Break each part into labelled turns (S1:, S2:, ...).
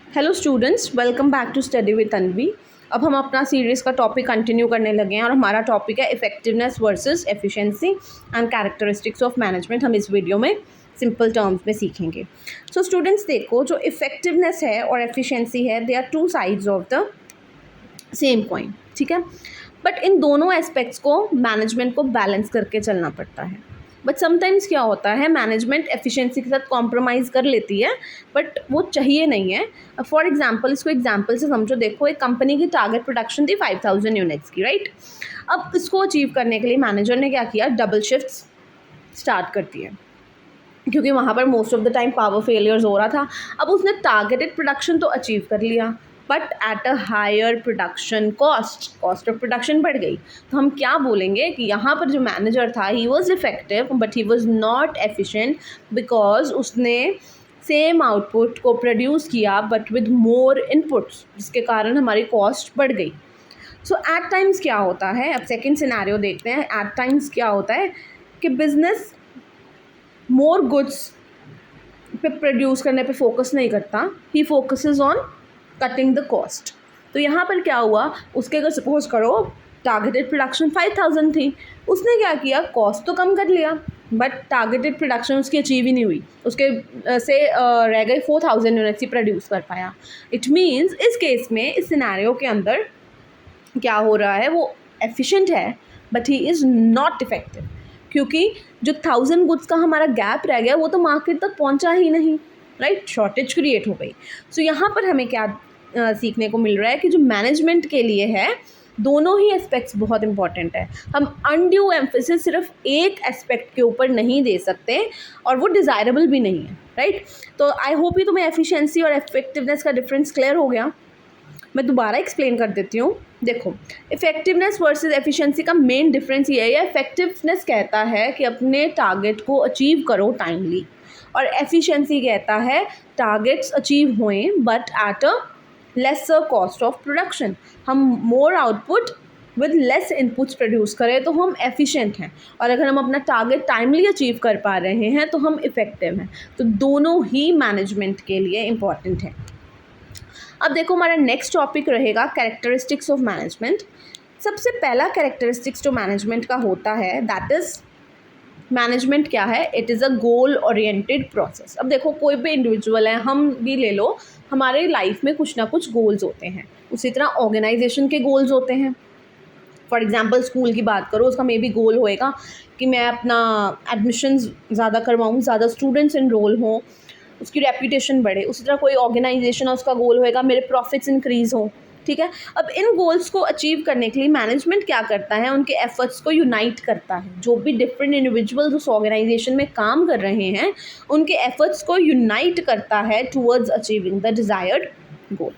S1: Hello students, welcome back to study with Tanvi. अब हम अपना सीरीज़ का टॉपिक कंटिन्यू करने लगे हैं और हमारा टॉपिक है effectiveness versus efficiency and characteristics of management. हम इस वीडियो में सिंपल टर्म्स में सीखेंगे। सो स्टूडेंट्स देखो, जो इफेक्टिवनेस है और एफिशिएंसी है, they are two sides of the same coin, ठीक है। बट इन दोनों एस्पेक्ट्स को मैनेजमेंट को बैलेंस करके चलना पड़ता है। बट समटाइम्स क्या होता है, मैनेजमेंट एफिशिएंसी के साथ कॉम्प्रोमाइज़ कर लेती है, बट वो चाहिए नहीं है। फॉर एग्जांपल, इसको एग्जांपल से समझो। देखो, एक कंपनी की टारगेट प्रोडक्शन थी 5000 यूनिट्स की, राइट। अब इसको अचीव करने के लिए मैनेजर ने क्या किया, डबल शिफ्ट्स स्टार्ट कर दिए, क्योंकि वहाँ पर most of the time power failures हो रहा था। अब उसने टारगेटेड प्रोडक्शन तो अचीव कर लिया, but at a higher production cost of production बढ़ गई। तो हम क्या बोलेंगे कि यहाँ पर जो मैनेजर था, he was effective but he was not efficient, because उसने सेम आउटपुट को प्रोड्यूस किया बट विद मोर इनपुट्स, जिसके कारण हमारी कॉस्ट बढ़ गई। सो एट टाइम्स क्या होता है, अब सेकेंड सिनेरियो देखते हैं। एट टाइम्स क्या होता है कि बिजनेस मोर गुड्स पे प्रोड्यूस करने पे फोकस नहीं करता, he focuses on cutting the cost. तो यहाँ पर क्या हुआ, उसके अगर सपोज करो टारगेटेड प्रोडक्शन 5000 थी, उसने क्या किया, कॉस्ट तो कम कर लिया, बट टारगेटेड प्रोडक्शन उसकी अचीव ही नहीं हुई। उसके से रह गई 4000 यूनिट्स ही प्रोड्यूस कर पाया। इट मीन्स इस केस में, इस सिनेरियो के अंदर क्या हो रहा है, वो एफिशिएंट है but he is not effective, क्योंकि जो 1000 गुड्स का हमारा गैप रह गया वो तो मार्केट तक पहुंचा ही नहीं, राइट। शॉर्टेज क्रिएट हो गई। सो यहाँ पर हमें क्या सीखने को मिल रहा है कि जो मैनेजमेंट के लिए है, दोनों ही एस्पेक्ट्स बहुत इंपॉर्टेंट है। हम अनड्यू एम्फेसिस सिर्फ एक एस्पेक्ट के ऊपर नहीं दे सकते, और वो डिज़ायरेबल भी नहीं है, राइट। तो आई होप ही तुम्हें एफिशिएंसी और इफेक्टिवनेस का डिफरेंस क्लियर हो गया। मैं दोबारा एक्सप्लेन कर देती हूँ। देखो, इफेक्टिवनेस वर्सेस एफिशिएंसी का मेन डिफरेंस ये है, इफेक्टिवनेस कहता है कि अपने टारगेट को अचीव करो टाइमली, और एफिशिएंसी कहता है टारगेट्स अचीव हुए but at a lesser cost of production. हम more output with less inputs produce करें तो हम एफिशिएंट हैं, और अगर हम अपना टारगेट टाइमली अचीव कर पा रहे हैं तो हम इफेक्टिव हैं। तो दोनों ही मैनेजमेंट के लिए इम्पॉर्टेंट है। अब देखो, हमारा नेक्स्ट टॉपिक रहेगा कैरेक्टरिस्टिक्स ऑफ मैनेजमेंट। सबसे पहला कैरेक्टरिस्टिक्स जो मैनेजमेंट का होता है, दैट इज़ मैनेजमेंट क्या है, it is a goal oriented process. अब देखो, कोई भी इंडिविजुअल है, हम भी ले लो, हमारे लाइफ में कुछ ना कुछ गोल्स होते हैं। उसी तरह ऑर्गेनाइजेशन के गोल्स होते हैं। फॉर एग्जांपल, स्कूल की बात करो, उसका मे बी गोल होएगा कि मैं अपना एडमिशन्स ज़्यादा करवाऊँ, ज़्यादा स्टूडेंट्स इनरोल हों, उसकी रेपुटेशन बढ़े। उसी तरह कोई ऑर्गेनाइजेशन है, उसका गोल होएगा मेरे प्रॉफिट्स इंक्रीज़ हों, ठीक है। अब इन गोल्स को अचीव करने के लिए मैनेजमेंट क्या करता है, उनके एफर्ट्स को यूनाइट करता है। जो भी डिफरेंट इंडिविजुअल्स उस ऑर्गेनाइजेशन में काम कर रहे हैं, उनके एफर्ट्स को यूनाइट करता है टूवर्ड्स अचीविंग द डिज़ायर्ड गोल।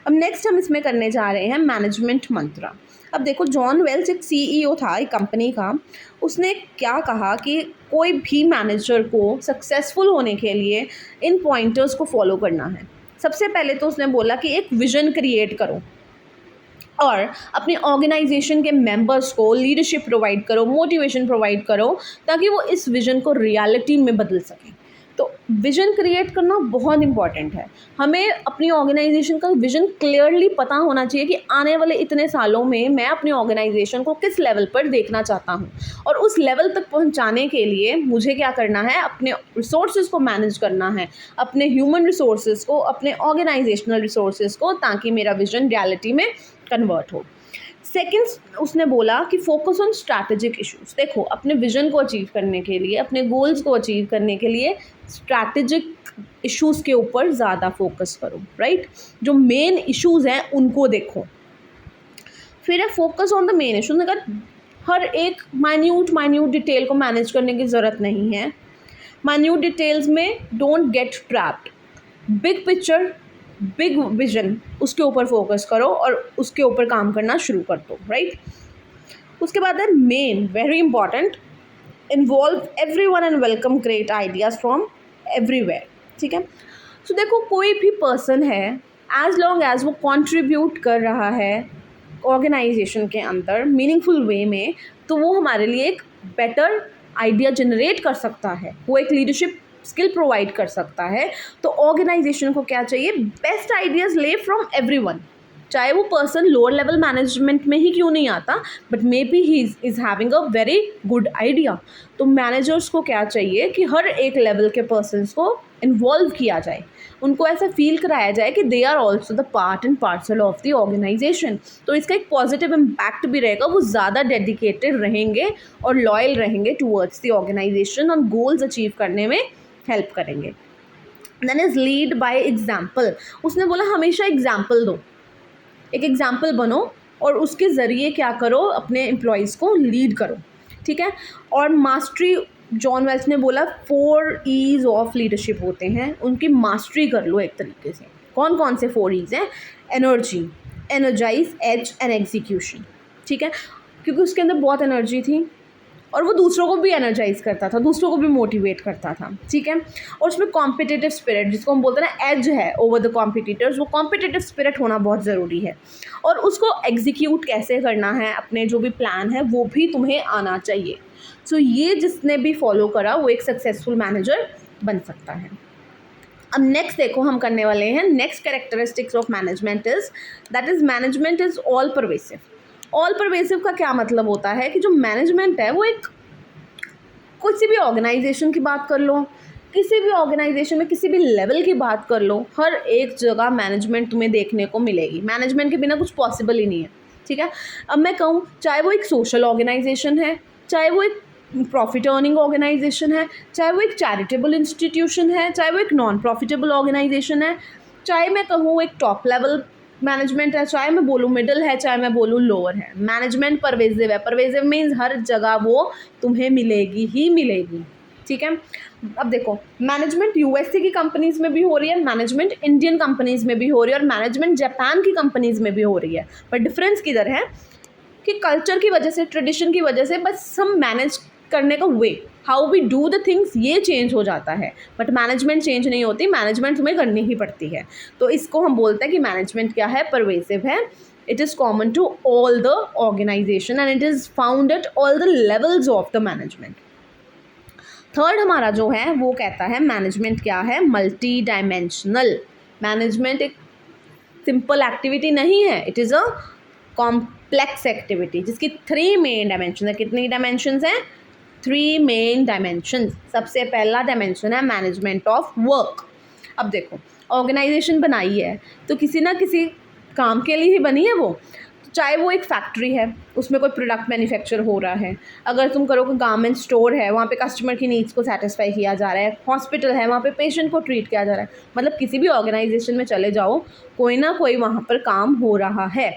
S1: अब नेक्स्ट हम इसमें करने जा रहे हैं मैनेजमेंट मंत्रा। अब देखो, जॉन वेल्च एक सीईओ था एक कंपनी का। उसने क्या कहा कि कोई भी मैनेजर को सक्सेसफुल होने के लिए इन पॉइंटर्स को फॉलो करना है। सबसे पहले तो उसने बोला कि एक विजन क्रिएट करो और अपने ऑर्गेनाइजेशन के मेंबर्स को लीडरशिप प्रोवाइड करो, मोटिवेशन प्रोवाइड करो, ताकि वो इस विज़न को रियलिटी में बदल सकें। तो विज़न क्रिएट करना बहुत इंपॉर्टेंट है। हमें अपनी ऑर्गेनाइजेशन का विज़न क्लियरली पता होना चाहिए कि आने वाले इतने सालों में मैं अपनी ऑर्गेनाइजेशन को किस लेवल पर देखना चाहता हूँ, और उस लेवल तक पहुँचाने के लिए मुझे क्या करना है, अपने रिसोर्सेज को मैनेज करना है, अपने ह्यूमन रिसोर्सेज को, अपने ऑर्गेनाइजेशनल रिसोर्सेज को, ताकि मेरा विज़न रियलिटी में कन्वर्ट हो। सेकेंड, उसने बोला कि फोकस ऑन स्ट्रैटेजिक इश्यूज। देखो, अपने विजन को अचीव करने के लिए, अपने गोल्स को अचीव करने के लिए स्ट्रैटेजिक इश्यूज़ के ऊपर ज़्यादा फोकस करो, राइट। जो मेन इश्यूज़ हैं उनको देखो। फिर है focus on the main issues. अगर हर एक माइन्यूट डिटेल को मैनेज करने की ज़रूरत नहीं है। माइन्यूट डिटेल्स में don't get trapped. Big picture, big vision, उसके ऊपर फोकस करो और उसके ऊपर काम करना शुरू कर दो, राइट। उसके बाद है main, very important, involve everyone and welcome great ideas from everywhere, ठीक है। सो देखो, कोई भी पर्सन है, एज लॉन्ग एज वो कंट्रीब्यूट कर रहा है ऑर्गेनाइजेशन के अंदर मीनिंगफुल वे में, तो वो हमारे लिए एक बेटर आइडिया जनरेट कर सकता है, वो एक लीडरशिप स्किल प्रोवाइड कर सकता है, तो ऑर्गेनाइजेशन को क्या चाहिए, बेस्ट आइडियाज़ ले फ्रॉम एवरीवन, चाहे वो पर्सन लोअर लेवल मैनेजमेंट में ही क्यों नहीं आता, but may be he is having a very good idea. तो मैनेजर्स को क्या चाहिए कि हर एक लेवल के पर्सनस को इन्वॉल्व किया जाए, उनको ऐसा फील कराया जाए कि they are also the part and parcel of the organisation. तो इसका एक पॉजिटिव इम्पैक्ट भी रहेगा, वो ज़्यादा डेडिकेटेड रहेंगे और लॉयल रहेंगे टूवर्ड्स द ऑर्गेनाइजेशन और गोल्स अचीव करने में हेल्प करेंगे। Then is lead by example. उसने बोला हमेशा एग्जाम्पल दो, एक एग्जाम्पल बनो और उसके ज़रिए क्या करो, अपने एम्प्लॉयज़ को लीड करो, ठीक है। और मास्टरी, जॉन वेल्च ने बोला 4 E's ऑफ लीडरशिप होते हैं, उनकी मास्टरी कर लो एक तरीके से। कौन कौन से 4 E's हैं, energy, energise, edge and execution, ठीक है, क्योंकि उसके अंदर बहुत एनर्जी थी और वो दूसरों को भी एनर्जाइज करता था, दूसरों को भी मोटिवेट करता था, ठीक है। और उसमें कॉम्पिटिटिव स्पिरिट, जिसको हम बोलते हैं ना एज है ओवर द कॉम्पिटिटर्स, वो कॉम्पिटिटिव स्पिरिट होना बहुत ज़रूरी है। और उसको एग्जीक्यूट कैसे करना है, अपने जो भी प्लान है वो भी तुम्हें आना चाहिए। सो ये जिसने भी फॉलो करा वो एक सक्सेसफुल मैनेजर बन सकता है। अब नेक्स्ट देखो हम करने वाले हैं, next characteristics of management is that is management is all pervasive. All pervasive का क्या मतलब होता है कि जो मैनेजमेंट है वो एक, किसी भी ऑर्गेनाइजेशन की बात कर लो, किसी भी ऑर्गेनाइजेशन में किसी भी लेवल की बात कर लो, हर एक जगह मैनेजमेंट तुम्हें देखने को मिलेगी। मैनेजमेंट के बिना कुछ पॉसिबल ही नहीं है, ठीक है। अब मैं कहूँ चाहे वो एक सोशल ऑर्गेनाइजेशन है, चाहे वो एक प्रॉफिट अर्निंग ऑर्गेनाइजेशन है, चाहे वो एक चैरिटेबल इंस्टीट्यूशन है, चाहे वो एक नॉन प्रॉफिटेबल ऑर्गेनाइजेशन है, चाहे मैं कहूँ एक टॉप लेवल मैनेजमेंट है, चाहे मैं बोलूँ मिडिल है, चाहे मैं बोलूँ लोअर है, मैनेजमेंट परवेजिव है। परवेजिव मीन्स हर जगह वो तुम्हें मिलेगी ही मिलेगी, ठीक है। अब देखो मैनेजमेंट यूएसए की कंपनीज में भी हो रही है, मैनेजमेंट इंडियन कंपनीज में भी हो रही है और मैनेजमेंट जापान की कंपनीज में भी हो रही है। पर डिफरेंस किधर है कि कल्चर की वजह से, ट्रेडिशन की वजह से बस हम मैनेज करने का way, how we do the things, ये चेंज हो जाता है, बट मैनेजमेंट चेंज नहीं होती, मैनेजमेंट तुम्हें करनी ही पड़ती है। तो इसको हम बोलते हैं कि मैनेजमेंट क्या है, परवेसिव है, it is common to all the organisation and it is found at all the levels of the management. Third हमारा जो है वो कहता है मैनेजमेंट क्या है, मल्टी डायमेंशनल। मैनेजमेंट एक सिंपल एक्टिविटी नहीं है, it is a complex activity जिसकी 3 मेन डायमेंशन है। कितनी डायमेंशंस हैं, 3 मेन डायमेंशन। सबसे पहला डायमेंशन है मैनेजमेंट ऑफ वर्क। अब देखो ऑर्गेनाइजेशन बनाई है तो किसी ना किसी काम के लिए ही बनी है वो, चाहे वो एक फैक्ट्री है उसमें कोई प्रोडक्ट मैन्युफैक्चर हो रहा है, अगर तुम करो कि गारमेंट स्टोर है वहाँ पे कस्टमर की नीड्स को सेटिस्फाई किया जा रहा है, हॉस्पिटल है वहाँ पे पेशेंट को ट्रीट किया जा रहा है, मतलब किसी भी ऑर्गेनाइजेशन में चले जाओ कोई ना कोई वहाँ पर काम हो रहा है।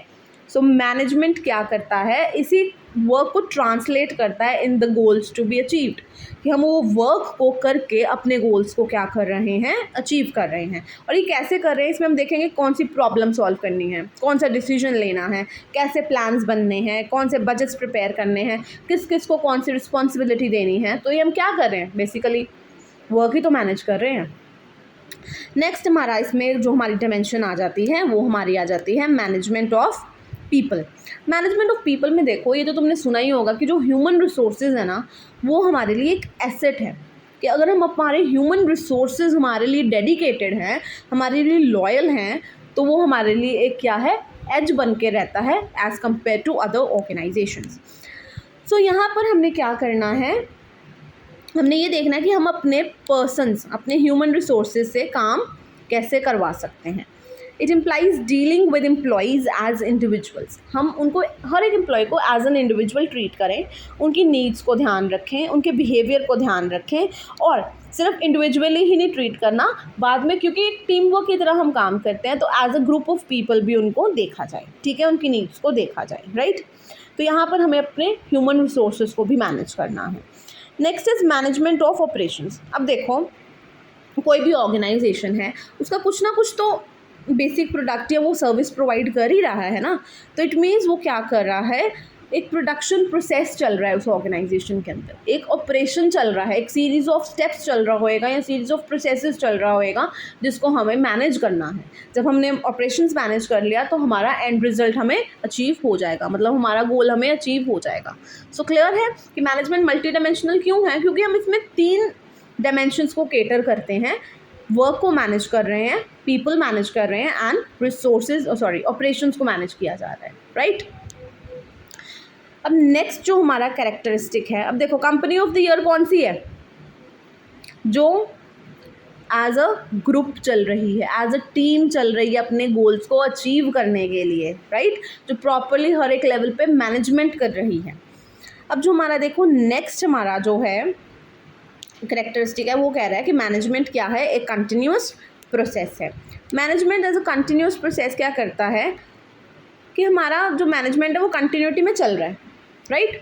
S1: सो मैनेजमेंट क्या करता है, इसी वर्क को ट्रांसलेट करता है in the goals to be achieved, कि हम वो वर्क को करके अपने गोल्स को क्या कर रहे हैं, अचीव कर रहे हैं। और ये कैसे कर रहे हैं, इसमें हम देखेंगे कौन सी प्रॉब्लम सॉल्व करनी है, कौन सा डिसीजन लेना है, कैसे प्लान्स बनने हैं, कौन से बजट्स प्रिपेयर करने हैं, किस किस को कौन सी रिस्पॉन्सिबिलिटी देनी है। तो ये हम क्या कर रहे हैं, बेसिकली वर्क ही तो मैनेज कर रहे हैं। नेक्स्ट हमारा इसमें जो हमारी डायमेंशन आ जाती है वो हमारी आ जाती है management of people. Management of people में देखो ये तो तुमने सुना ही होगा कि जो ह्यूमन रिसोर्सेज है ना वो हमारे लिए एक एसेट है, कि अगर हम हमारे ह्यूमन रिसोर्सेज हमारे लिए डेडिकेटेड हैं, हमारे लिए लॉयल हैं, तो वो हमारे लिए एक क्या है, एज बन के रहता है as compare to other organisations. So यहाँ पर हमने क्या करना है, हमने ये देखना है कि हम अपने पर्सन्स, अपने ह्यूमन रिसोर्सेज से काम कैसे करवा सकते हैं। It implies dealing with employees as individuals. हम उनको, हर एक एम्प्लॉय को एज एन इंडिविजुअल ट्रीट करें, उनकी नीड्स को ध्यान रखें, उनके बिहेवियर को ध्यान रखें, और सिर्फ इंडिविजुअली ही नहीं ट्रीट करना, बाद में क्योंकि एक टीम वर्क की तरह हम काम करते हैं तो as a group of people भी उनको देखा जाए, ठीक है, उनकी नीड्स को देखा जाए, राइट। तो यहाँ पर हमें अपने ह्यूमन रिसोर्सेज को भी मैनेज करना है। Next is management of operations. अब देखो कोई भी ऑर्गेनाइजेशन है उसका कुछ ना कुछ तो बेसिक प्रोडक्ट या वो सर्विस प्रोवाइड कर ही रहा है ना, तो इट मीन्स वो क्या कर रहा है, एक प्रोडक्शन प्रोसेस चल रहा है उस ऑर्गेनाइजेशन के अंदर, एक ऑपरेशन चल रहा है, एक सीरीज़ ऑफ स्टेप्स चल रहा होएगा या सीरीज़ ऑफ प्रोसेसेस चल रहा होएगा जिसको हमें मैनेज करना है। जब हमने ऑपरेशंस मैनेज कर लिया तो हमारा एंड रिजल्ट हमें अचीव हो जाएगा, मतलब हमारा गोल हमें अचीव हो जाएगा। सो क्लियर है कि मैनेजमेंट मल्टी डायमेंशनल क्यों है, क्योंकि हम इसमें 3 डायमेंशंस को केटर करते हैं, वर्क को मैनेज कर रहे हैं, पीपल मैनेज कर रहे हैं एंड रिसोर्सेज ऑपरेशंस को मैनेज किया जा रहा है, राइट। अब नेक्स्ट जो हमारा कैरेक्टरिस्टिक है, अब देखो कंपनी ऑफ द ईयर कौन सी है, जो एज अ ग्रुप चल रही है, एज अ टीम चल रही है अपने गोल्स को अचीव करने के लिए, राइट, जो प्रॉपरली हर एक लेवल पे मैनेजमेंट कर रही है। अब जो हमारा देखो नेक्स्ट हमारा जो है करेक्टरिस्टिक है, वो कह रहा है कि मैनेजमेंट क्या है, एक कंटिन्यूस प्रोसेस है। Management as a continuous process क्या करता है कि हमारा जो मैनेजमेंट है वो कंटिन्यूटी में चल रहा है, राइट।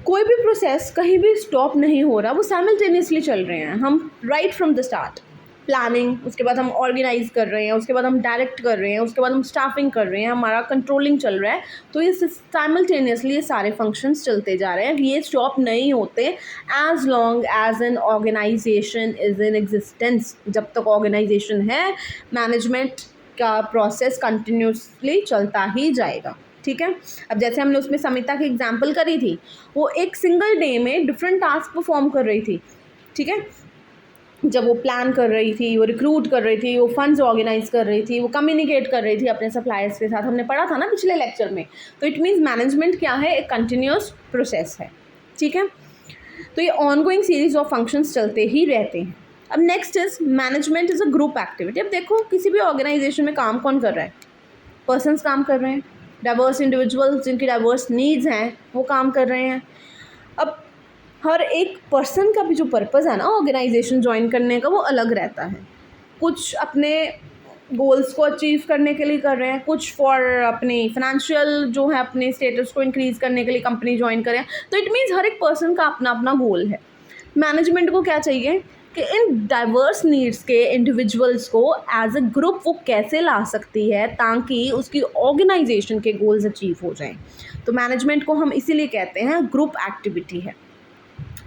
S1: कोई भी प्रोसेस कहीं भी स्टॉप नहीं हो रहा, वो साइमल्टेनियसली चल रहे हैं। हम right from the start planning, उसके बाद हम ऑर्गेनाइज कर रहे हैं, उसके बाद हम डायरेक्ट कर रहे हैं, उसके बाद हम स्टाफिंग कर रहे हैं, हमारा कंट्रोलिंग चल रहा है। तो ये साइमल्टेनियसली ये सारे फंक्शंस चलते जा रहे हैं, ये स्टॉप नहीं होते as long as an organisation is in existence. जब तक ऑर्गेनाइजेशन है, मैनेजमेंट का प्रोसेस कंटिन्यूसली चलता ही जाएगा, ठीक है। अब जैसे हमने उसमें समिता की एग्जांपल करी थी, वो एक सिंगल डे में डिफरेंट टास्क परफॉर्म कर रही थी, ठीक है। जब वो प्लान कर रही थी, वो रिक्रूट कर रही थी, वो फंड्स ऑर्गेनाइज कर रही थी, वो कम्युनिकेट कर रही थी अपने सप्लायर्स के साथ, हमने पढ़ा था ना पिछले लेक्चर में। तो इट मीन्स मैनेजमेंट क्या है, एक कंटिन्यूस प्रोसेस है, ठीक है। तो ये ऑनगोइंग सीरीज ऑफ फंक्शंस चलते ही रहते हैं। अब next is management is a group activity. अब देखो किसी भी ऑर्गेनाइजेशन में काम कौन कर रहा है, पर्सनस काम कर रहे हैं, डाइवर्स इंडिविजुअल्स जिनकी डाइवर्स नीड्स हैं वो काम कर रहे हैं। अब हर एक पर्सन का भी जो पर्पज़ है ना ऑर्गेनाइजेशन ज्वाइन करने का, वो अलग रहता है। कुछ अपने गोल्स को अचीव करने के लिए कर रहे हैं, कुछ फॉर अपनी फाइनेंशियल जो है अपने स्टेटस को इंक्रीज़ करने के लिए कंपनी ज्वाइन करें। तो इट मीन्स हर एक पर्सन का अपना अपना गोल है। मैनेजमेंट को क्या चाहिए कि इन डाइवर्स नीड्स के इंडिविजुअल्स को एज अ ग्रुप वो कैसे ला सकती है ताकि उसकी ऑर्गेनाइजेशन के गोल्स अचीव हो जाएं। तो मैनेजमेंट को हम इसीलिए कहते हैं ग्रुप एक्टिविटी है,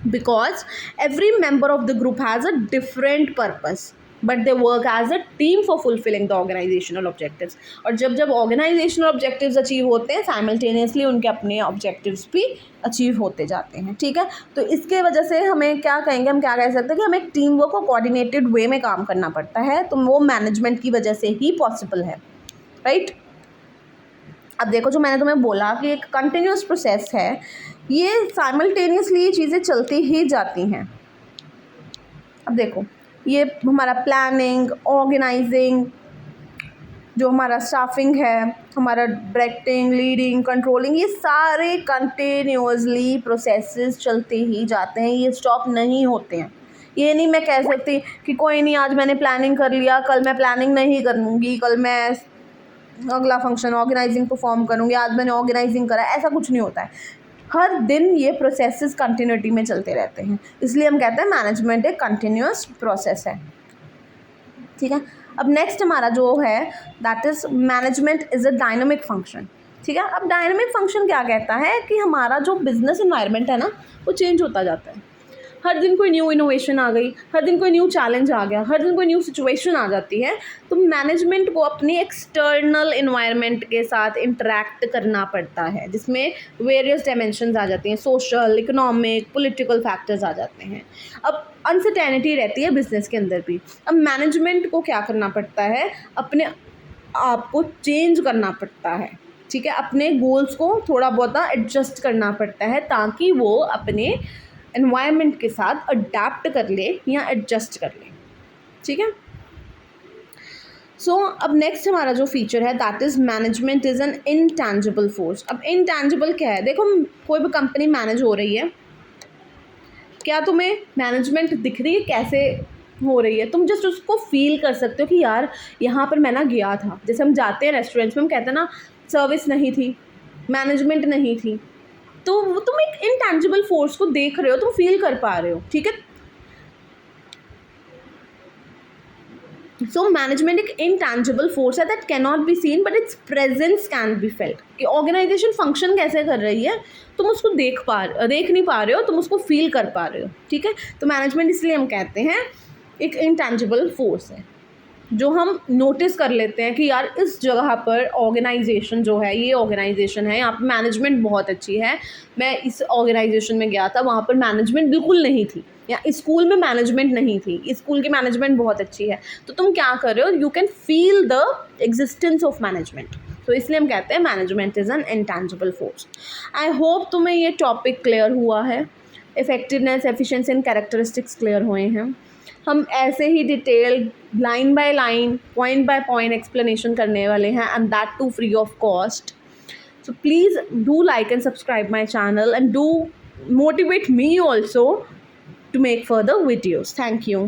S1: because every member of the group has a different purpose but they work as a team for fulfilling the organisational objectives. और जब जब ऑर्गेनाइजेशनल ऑब्जेक्टिव्स अचीव होते हैं, साइमल्टेनियसली उनके अपने ऑब्जेक्टिव्स भी अचीव होते जाते हैं, ठीक है। तो इसके वजह से हमें क्या कहेंगे, हम क्या कह सकते हैं कि हमें एक टीम वर्क को कोऑर्डिनेटेड वे में काम करना पड़ता है, तो वो मैनेजमेंट की वजह से ही पॉसिबल है, राइट। अब देखो जो मैंने तुम्हें बोला कि एक कंटिन्यूस प्रोसेस है, ये साइमल्टेनियसली ये चीज़ें चलती ही जाती हैं। अब देखो ये हमारा प्लानिंग, ऑर्गेनाइजिंग, जो हमारा स्टाफिंग है, हमारा डायरेक्टिंग, लीडिंग, कंट्रोलिंग, ये सारे कंटिन्यूअसली प्रोसेसेस चलते ही जाते हैं, ये स्टॉप नहीं होते हैं। ये नहीं मैं कह सकती कि कोई नहीं आज मैंने प्लानिंग कर लिया, कल मैं प्लानिंग नहीं करूँगी, कल मैं अगला फंक्शन ऑर्गेनाइजिंग परफॉर्म करूँगी, आज मैंने ऑर्गेनाइजिंग करा, ऐसा कुछ नहीं होता है। हर दिन ये प्रोसेसेस कंटिन्यूटी में चलते रहते हैं, इसलिए हम कहते हैं मैनेजमेंट एक कंटिन्यूअस प्रोसेस है, ठीक है। अब नेक्स्ट हमारा जो है that is management is a dynamic function, ठीक है। अब डायनामिक फंक्शन क्या कहता है कि हमारा जो बिजनेस इन्वायरमेंट है ना वो चेंज होता जाता है। हर दिन कोई न्यू इनोवेशन आ गई, हर दिन कोई न्यू चैलेंज आ गया, हर दिन कोई न्यू सिचुएशन आ जाती है। तो मैनेजमेंट को अपनी एक्सटर्नल इन्वायरमेंट के साथ इंटरेक्ट करना पड़ता है, जिसमें वेरियस डायमेंशंस आ जाती हैं, सोशल, इकोनॉमिक, पॉलिटिकल फैक्टर्स आ जाते हैं। अब अनसर्टेनिटी रहती है बिजनेस के अंदर भी। अब मैनेजमेंट को क्या करना पड़ता है, अपने आप को चेंज करना पड़ता है, ठीक है। अपने गोल्स को थोड़ा बहुत एडजस्ट करना पड़ता है ताकि वो अपने एनवायरनमेंट के साथ अडेप्ट कर ले या एडजस्ट कर ले, ठीक है। सो अब नेक्स्ट हमारा जो फीचर है that is management is N intangible force. अब इनटैंजिबल क्या है, देखो कोई भी कंपनी मैनेज हो रही है, क्या तुम्हें मैनेजमेंट दिख रही है कैसे हो रही है, तुम जस्ट उसको फील कर सकते हो कि यार यहाँ पर मैं ना गया था। जैसे हम जाते हैं रेस्टोरेंट्स में, हम कहते हैं ना सर्विस नहीं थी, मैनेजमेंट नहीं थी, तो तुम एक इनटैंजिबल फोर्स को देख रहे हो, तुम फील कर पा रहे हो, ठीक है। सो मैनेजमेंट एक इनटैंजिबल फोर्स है that can not be seen but it's presence can be felt. कि ऑर्गेनाइजेशन फंक्शन कैसे कर रही है, तुम उसको देख नहीं पा रहे हो, तुम उसको फील कर पा रहे हो, ठीक है। तो मैनेजमेंट इसलिए हम कहते हैं एक इनटैंजिबल फोर्स है। जो हम नोटिस कर लेते हैं कि यार इस जगह पर ऑर्गेनाइजेशन जो है, ये ऑर्गेनाइजेशन है, यहाँ पे मैनेजमेंट बहुत अच्छी है। मैं इस ऑर्गेनाइजेशन में गया था, वहाँ पर मैनेजमेंट बिल्कुल नहीं थी, या इस स्कूल में मैनेजमेंट नहीं थी, इस स्कूल की मैनेजमेंट बहुत अच्छी है। तो तुम क्या कर रहे हो, you can feel the existence of management. तो इसलिए हम कहते हैं management is an intangible force. I hope तुम्हें ये टॉपिक क्लियर हुआ है, effectiveness, efficiency and characteristics clear हुए हैं। हम ऐसे ही detail line by line, point by point explanation करने वाले हैं, and that too free of cost. So please do like and subscribe my channel and do motivate me also to make further videos. Thank you.